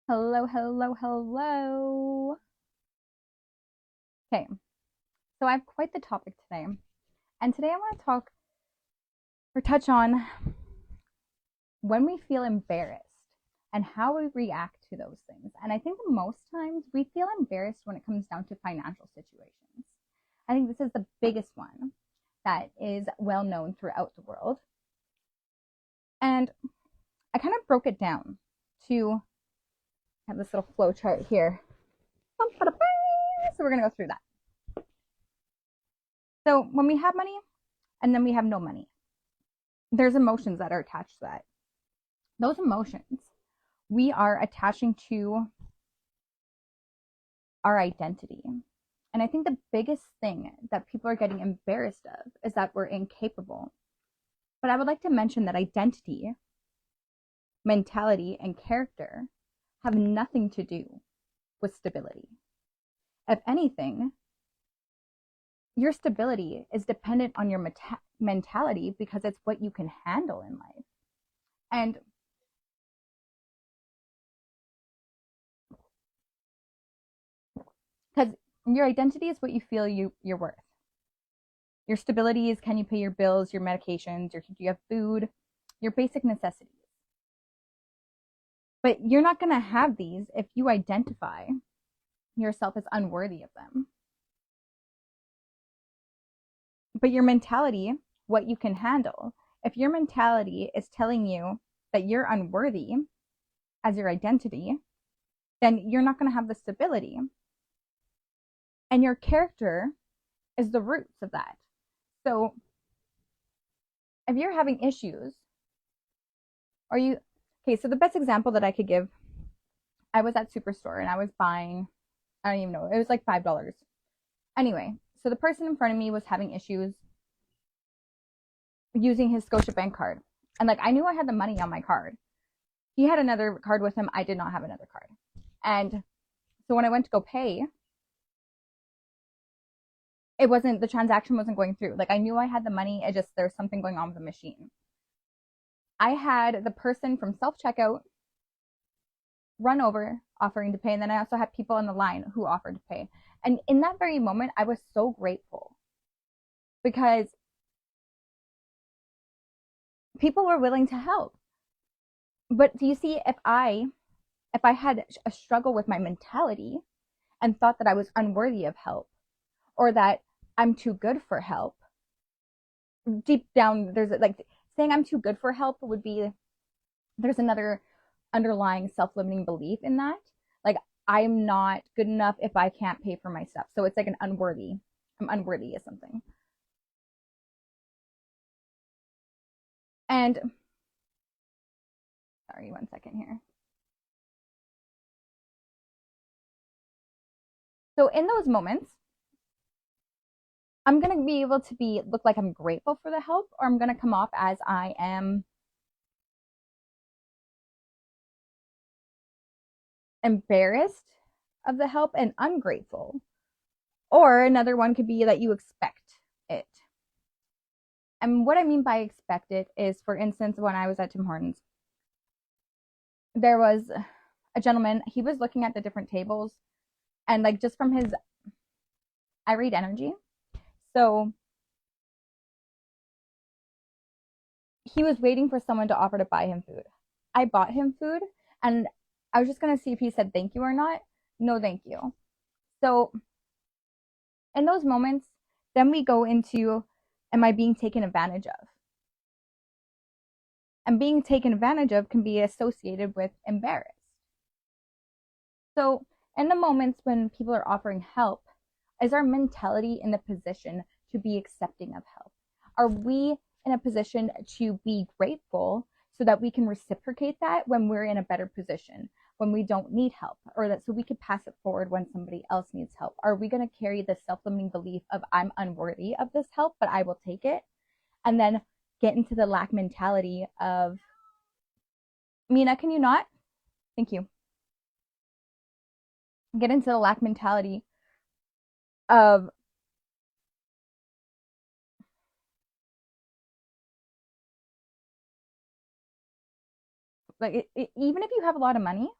Hello, hello, hello. Okay, so I have quite the topic today. And today I want to talk or touch on when we feel embarrassed and how we react to those things. And I think that most times we feel embarrassed when it comes down to financial situations. I think this is the biggest one that is well known throughout the world. And I kind of broke it down to have this little flow chart here. So we're going to go through that. So when we have money and then we have no money, there's emotions that are attached to that. Those emotions we are attaching to our identity. And I think the biggest thing that people are getting embarrassed of is that we're incapable. But I would like to mention that identity, mentality, and character have nothing to do with stability. If anything, your stability is dependent on your mentality because it's what you can handle in life. And because your identity is what you feel you're worth. Your stability is, can you pay your bills, your medications, do you have food, your basic necessities. But you're not going to have these if you identify yourself as unworthy of them. But your mentality, what you can handle, if your mentality is telling you that you're unworthy as your identity, then you're not going to have the stability. And your character is the roots of that. So if you're having issues, or you, okay, so the best example that I could give, I was at Superstore and I was buying, I don't even know, it was like $5. Anyway, so the person in front of me was having issues using his Scotiabank card. And like, I knew I had the money on my card. He had another card with him. I did not have another card. And so when I went to go pay, the transaction wasn't going through. Like, I knew I had the money. It just, there's something going on with the machine. I had the person from self checkout run over offering to pay. And then I also had people on the line who offered to pay. And in that very moment, I was so grateful because people were willing to help. But do you see, if I had a struggle with my mentality and thought that I was unworthy of help or that I'm too good for help, deep down there's like saying I'm too good for help would be, there's another underlying self-limiting belief in that. Like, I'm not good enough if I can't pay for my stuff. So it's like I'm unworthy of something. And sorry, one second here. So in those moments, I'm gonna be able to look like I'm grateful for the help, or I'm gonna come off as I am embarrassed of the help and ungrateful. Or another one could be that you expect it. And what I mean by expect it is, for instance, when I was at Tim Hortons, there was a gentleman, he was looking at the different tables, and like, just from his, I read energy. So he was waiting for someone to offer to buy him food. I bought him food, and I was just going to see if he said thank you or not. No, thank you. So in those moments, then we go into, am I being taken advantage of? And being taken advantage of can be associated with embarrassed. So in the moments when people are offering help, is our mentality in a position to be accepting of help? Are we in a position to be grateful so that we can reciprocate that when we're in a better position, when we don't need help, or that so we could pass it forward when somebody else needs help? Are we going to carry the self-limiting belief of I'm unworthy of this help, but I will take it, and then get into the lack mentality of, Mina, can you not? Thank you. Get into the lack mentality of, like, even if you have a lot of money,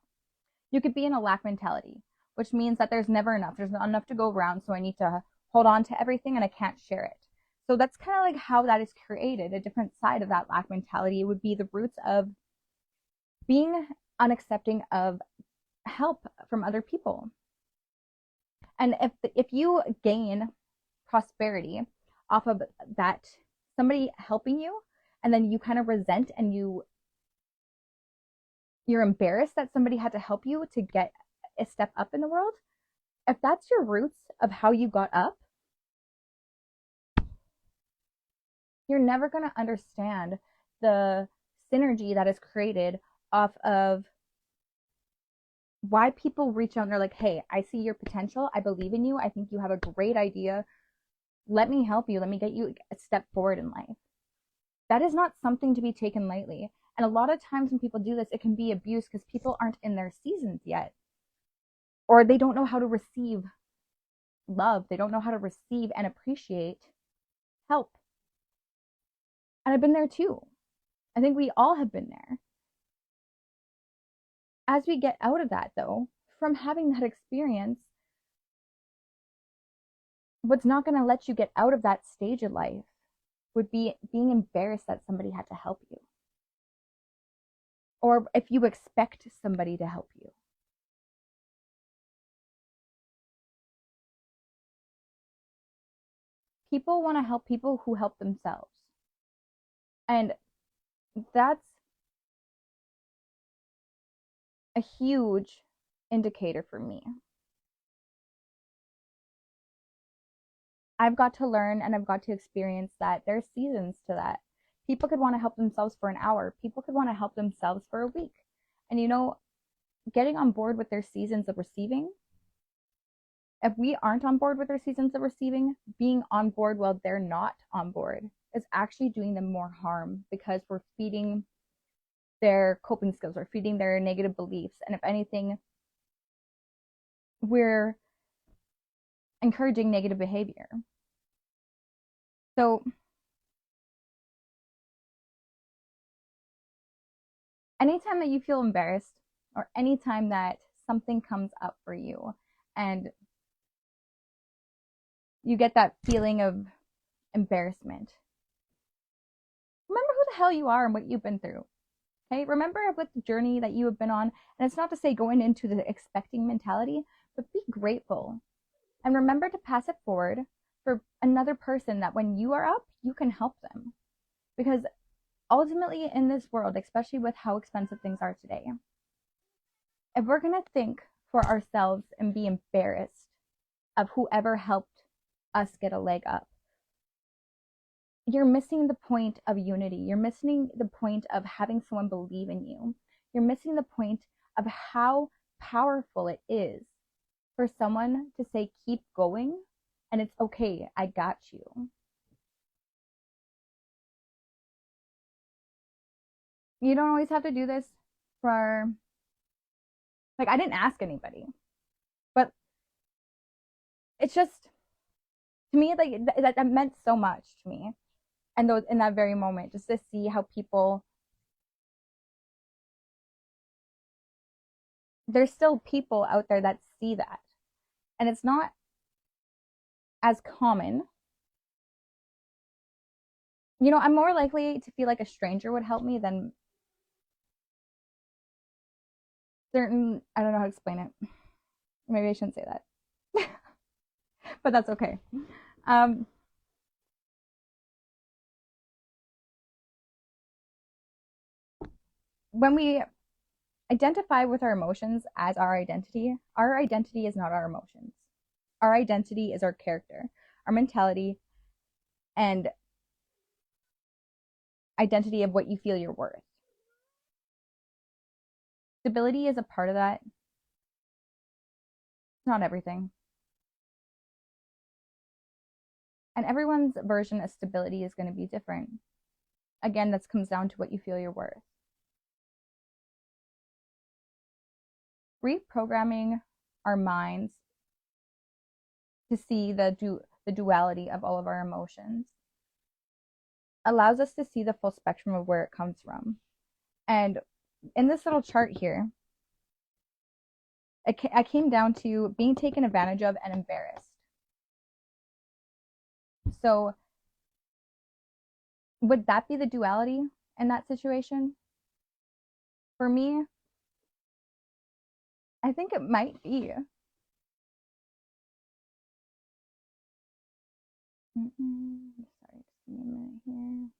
You could be in a lack mentality, which means that there's never enough. There's not enough to go around, so I need to hold on to everything and I can't share it. So that's kind of like how that is created. A different side of that lack mentality would be the roots of being unaccepting of help from other people. And if you gain prosperity off of that, somebody helping you, and then you kind of resent and you're embarrassed that somebody had to help you to get a step up in the world, if that's your roots of how you got up, you're never going to understand the synergy that is created off of why people reach out and they're like, hey, I see your potential. I believe in you. I think you have a great idea. Let me help you. Let me get you a step forward in life. That is not something to be taken lightly. And a lot of times when people do this, it can be abuse because people aren't in their seasons yet. Or they don't know how to receive love. They don't know how to receive and appreciate help. And I've been there too. I think we all have been there. As we get out of that, though, from having that experience, what's not going to let you get out of that stage of life would be being embarrassed that somebody had to help you. Or if you expect somebody to help you. People want to help people who help themselves. And that's a huge indicator for me. I've got to learn and I've got to experience that there's seasons to that. People could want to help themselves for an hour. People could want to help themselves for a week. And getting on board with their seasons of receiving, if we aren't on board with their seasons of receiving, being on board while they're not on board is actually doing them more harm because we're feeding their coping skills, we're feeding their negative beliefs. And if anything, we're encouraging negative behavior. So anytime that you feel embarrassed or anytime that something comes up for you and you get that feeling of embarrassment, remember who the hell you are and what you've been through. Okay, remember what the journey that you have been on. And it's not to say going into the expecting mentality, but be grateful. And remember to pass it forward for another person that when you are up, you can help them. Because ultimately in this world, especially with how expensive things are today, if we're going to think for ourselves and be embarrassed of whoever helped us get a leg up, you're missing the point of unity. You're missing the point of having someone believe in you. You're missing the point of how powerful it is for someone to say, keep going, and it's okay, I got you. You don't always have to do this for, like, I didn't ask anybody, but it's just, to me, like, that meant so much to me. And those in that very moment, just to see how people, there's still people out there that see that. And it's not as common. I'm more likely to feel like a stranger would help me than certain, I don't know how to explain it. Maybe I shouldn't say that. But that's okay. When we identify with our emotions as our identity is not our emotions. Our identity is our character, our mentality, and identity of what you feel you're worth. Stability is a part of that. It's not everything. And everyone's version of stability is going to be different. Again, this comes down to what you feel you're worth. Reprogramming our minds to see the duality of all of our emotions allows us to see the full spectrum of where it comes from. And in this little chart here, I came down to being taken advantage of and embarrassed. So would that be the duality in that situation? For me, I think it might be. Sorry, just give me a minute here.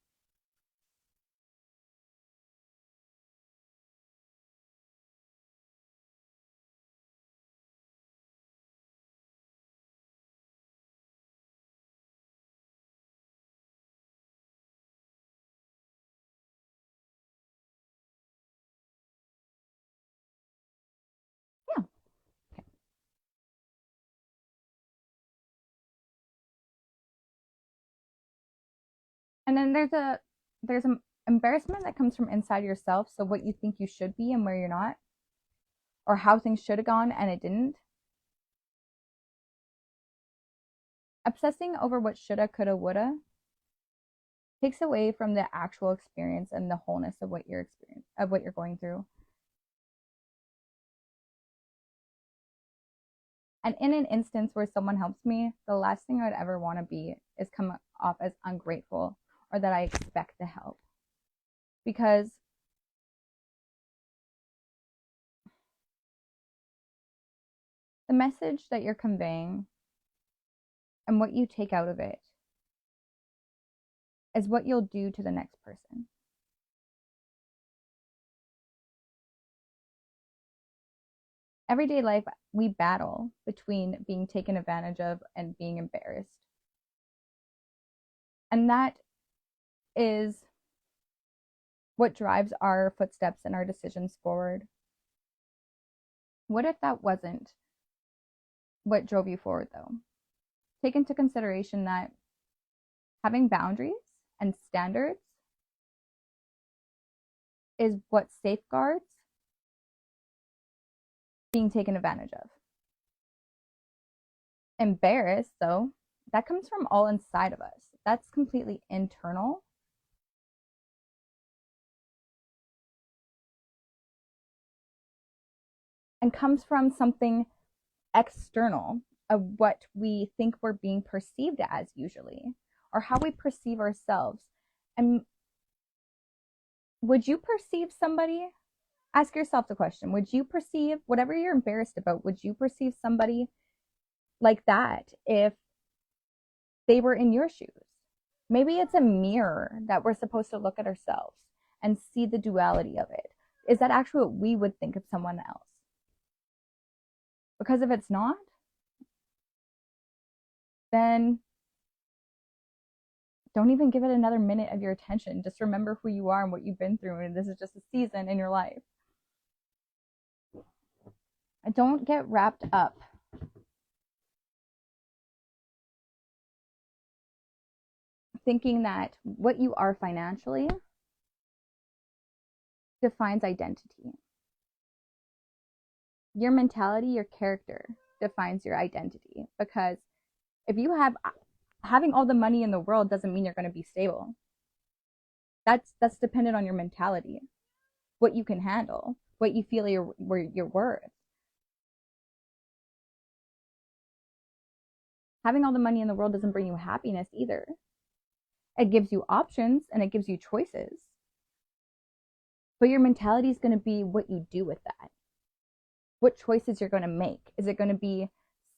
Yeah. Okay. And then there's an embarrassment that comes from inside yourself. So what you think you should be and where you're not, or how things should have gone and it didn't. Obsessing over what shoulda, coulda, woulda takes away from the actual experience and the wholeness of what you're going through. And in an instance where someone helps me, the last thing I'd ever want to be is come off as ungrateful or that I expect the help. Because the message that you're conveying and what you take out of it is what you'll do to the next person. Everyday life, we battle between being taken advantage of and being embarrassed. And that is what drives our footsteps and our decisions forward. What if that wasn't what drove you forward, though? Take into consideration that having boundaries and standards is what safeguards being taken advantage of. Embarrassed, though, that comes from all inside of us. That's completely internal. And comes from something external of what we think we're being perceived as, usually, or how we perceive ourselves. And would you perceive somebody? Ask yourself the question, would you perceive whatever you're embarrassed about? Would you perceive somebody like that if they were in your shoes? Maybe it's a mirror that we're supposed to look at ourselves and see the duality of it. Is that actually what we would think of someone else? Because if it's not, then don't even give it another minute of your attention. Just remember who you are and what you've been through, and this is just a season in your life. And don't get wrapped up thinking that what you are financially defines identity. Your mentality, your character defines your identity. Because if you have having all the money in the world doesn't mean you're going to be stable. That's dependent on your mentality, what you can handle, what you feel you're worth. Having all the money in the world doesn't bring you happiness either. It gives you options and it gives you choices. But your mentality is going to be what you do with that. What choices you're going to make. Is it going to be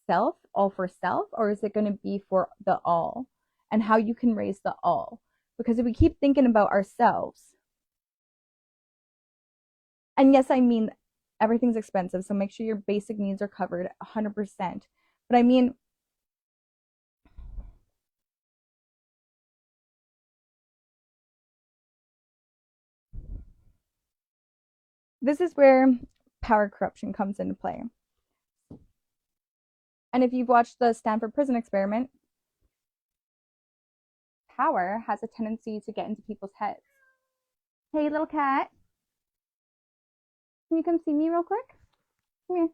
self, all for self, or is it going to be for the all? And how you can raise the all. Because if we keep thinking about ourselves, and yes, I mean, everything's expensive, so make sure your basic needs are covered 100%. But I mean, this is where power corruption comes into play. And if you've watched the Stanford Prison Experiment, power has a tendency to get into people's heads. Hey, little cat, can you come see me real quick? Come here.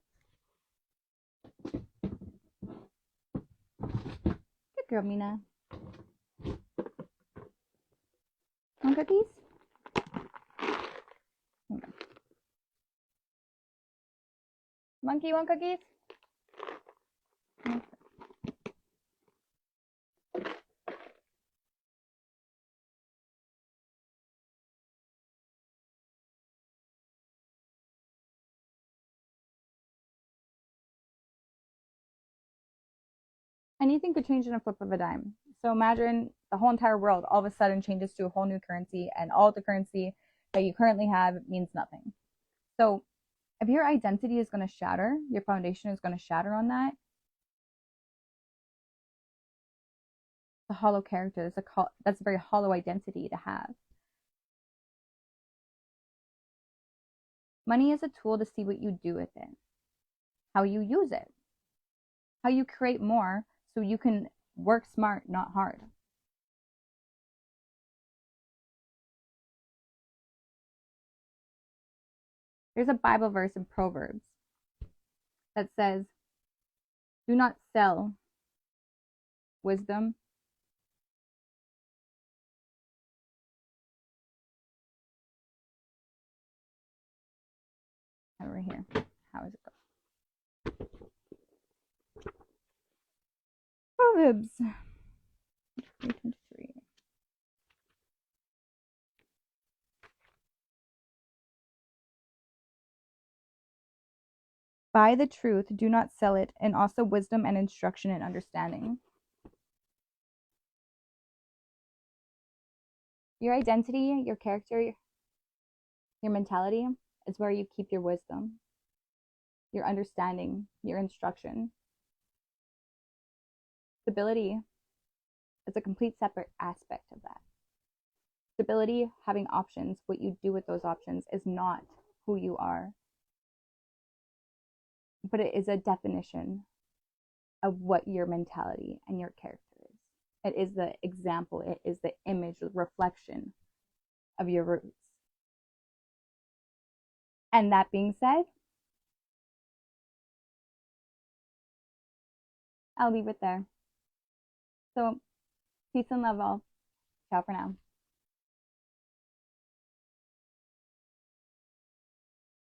Good girl, Mina. Want cookies? Monkey, you want cookies? Anything could change in a flip of a dime. So imagine the whole entire world all of a sudden changes to a whole new currency, and all the currency that you currently have means nothing. So if your identity is going to shatter, your foundation is going to shatter on that, the hollow character, that's a very hollow identity to have. Money is a tool to see what you do with it, how you use it, how you create more so you can work smart, not hard. There's a Bible verse in Proverbs that says, do not sell wisdom over here. How is it go? Proverbs 3:23. Buy the truth, do not sell it, and also wisdom and instruction and understanding. Your identity, your character, your mentality is where you keep your wisdom, your understanding, your instruction. Stability is a complete separate aspect of that. Stability, having options, what you do with those options is not who you are, but it is a definition of what your mentality and your character is. It is the example, it is the image, the reflection of your roots. And that being said, I'll leave it there. So, peace and love all. Ciao for now.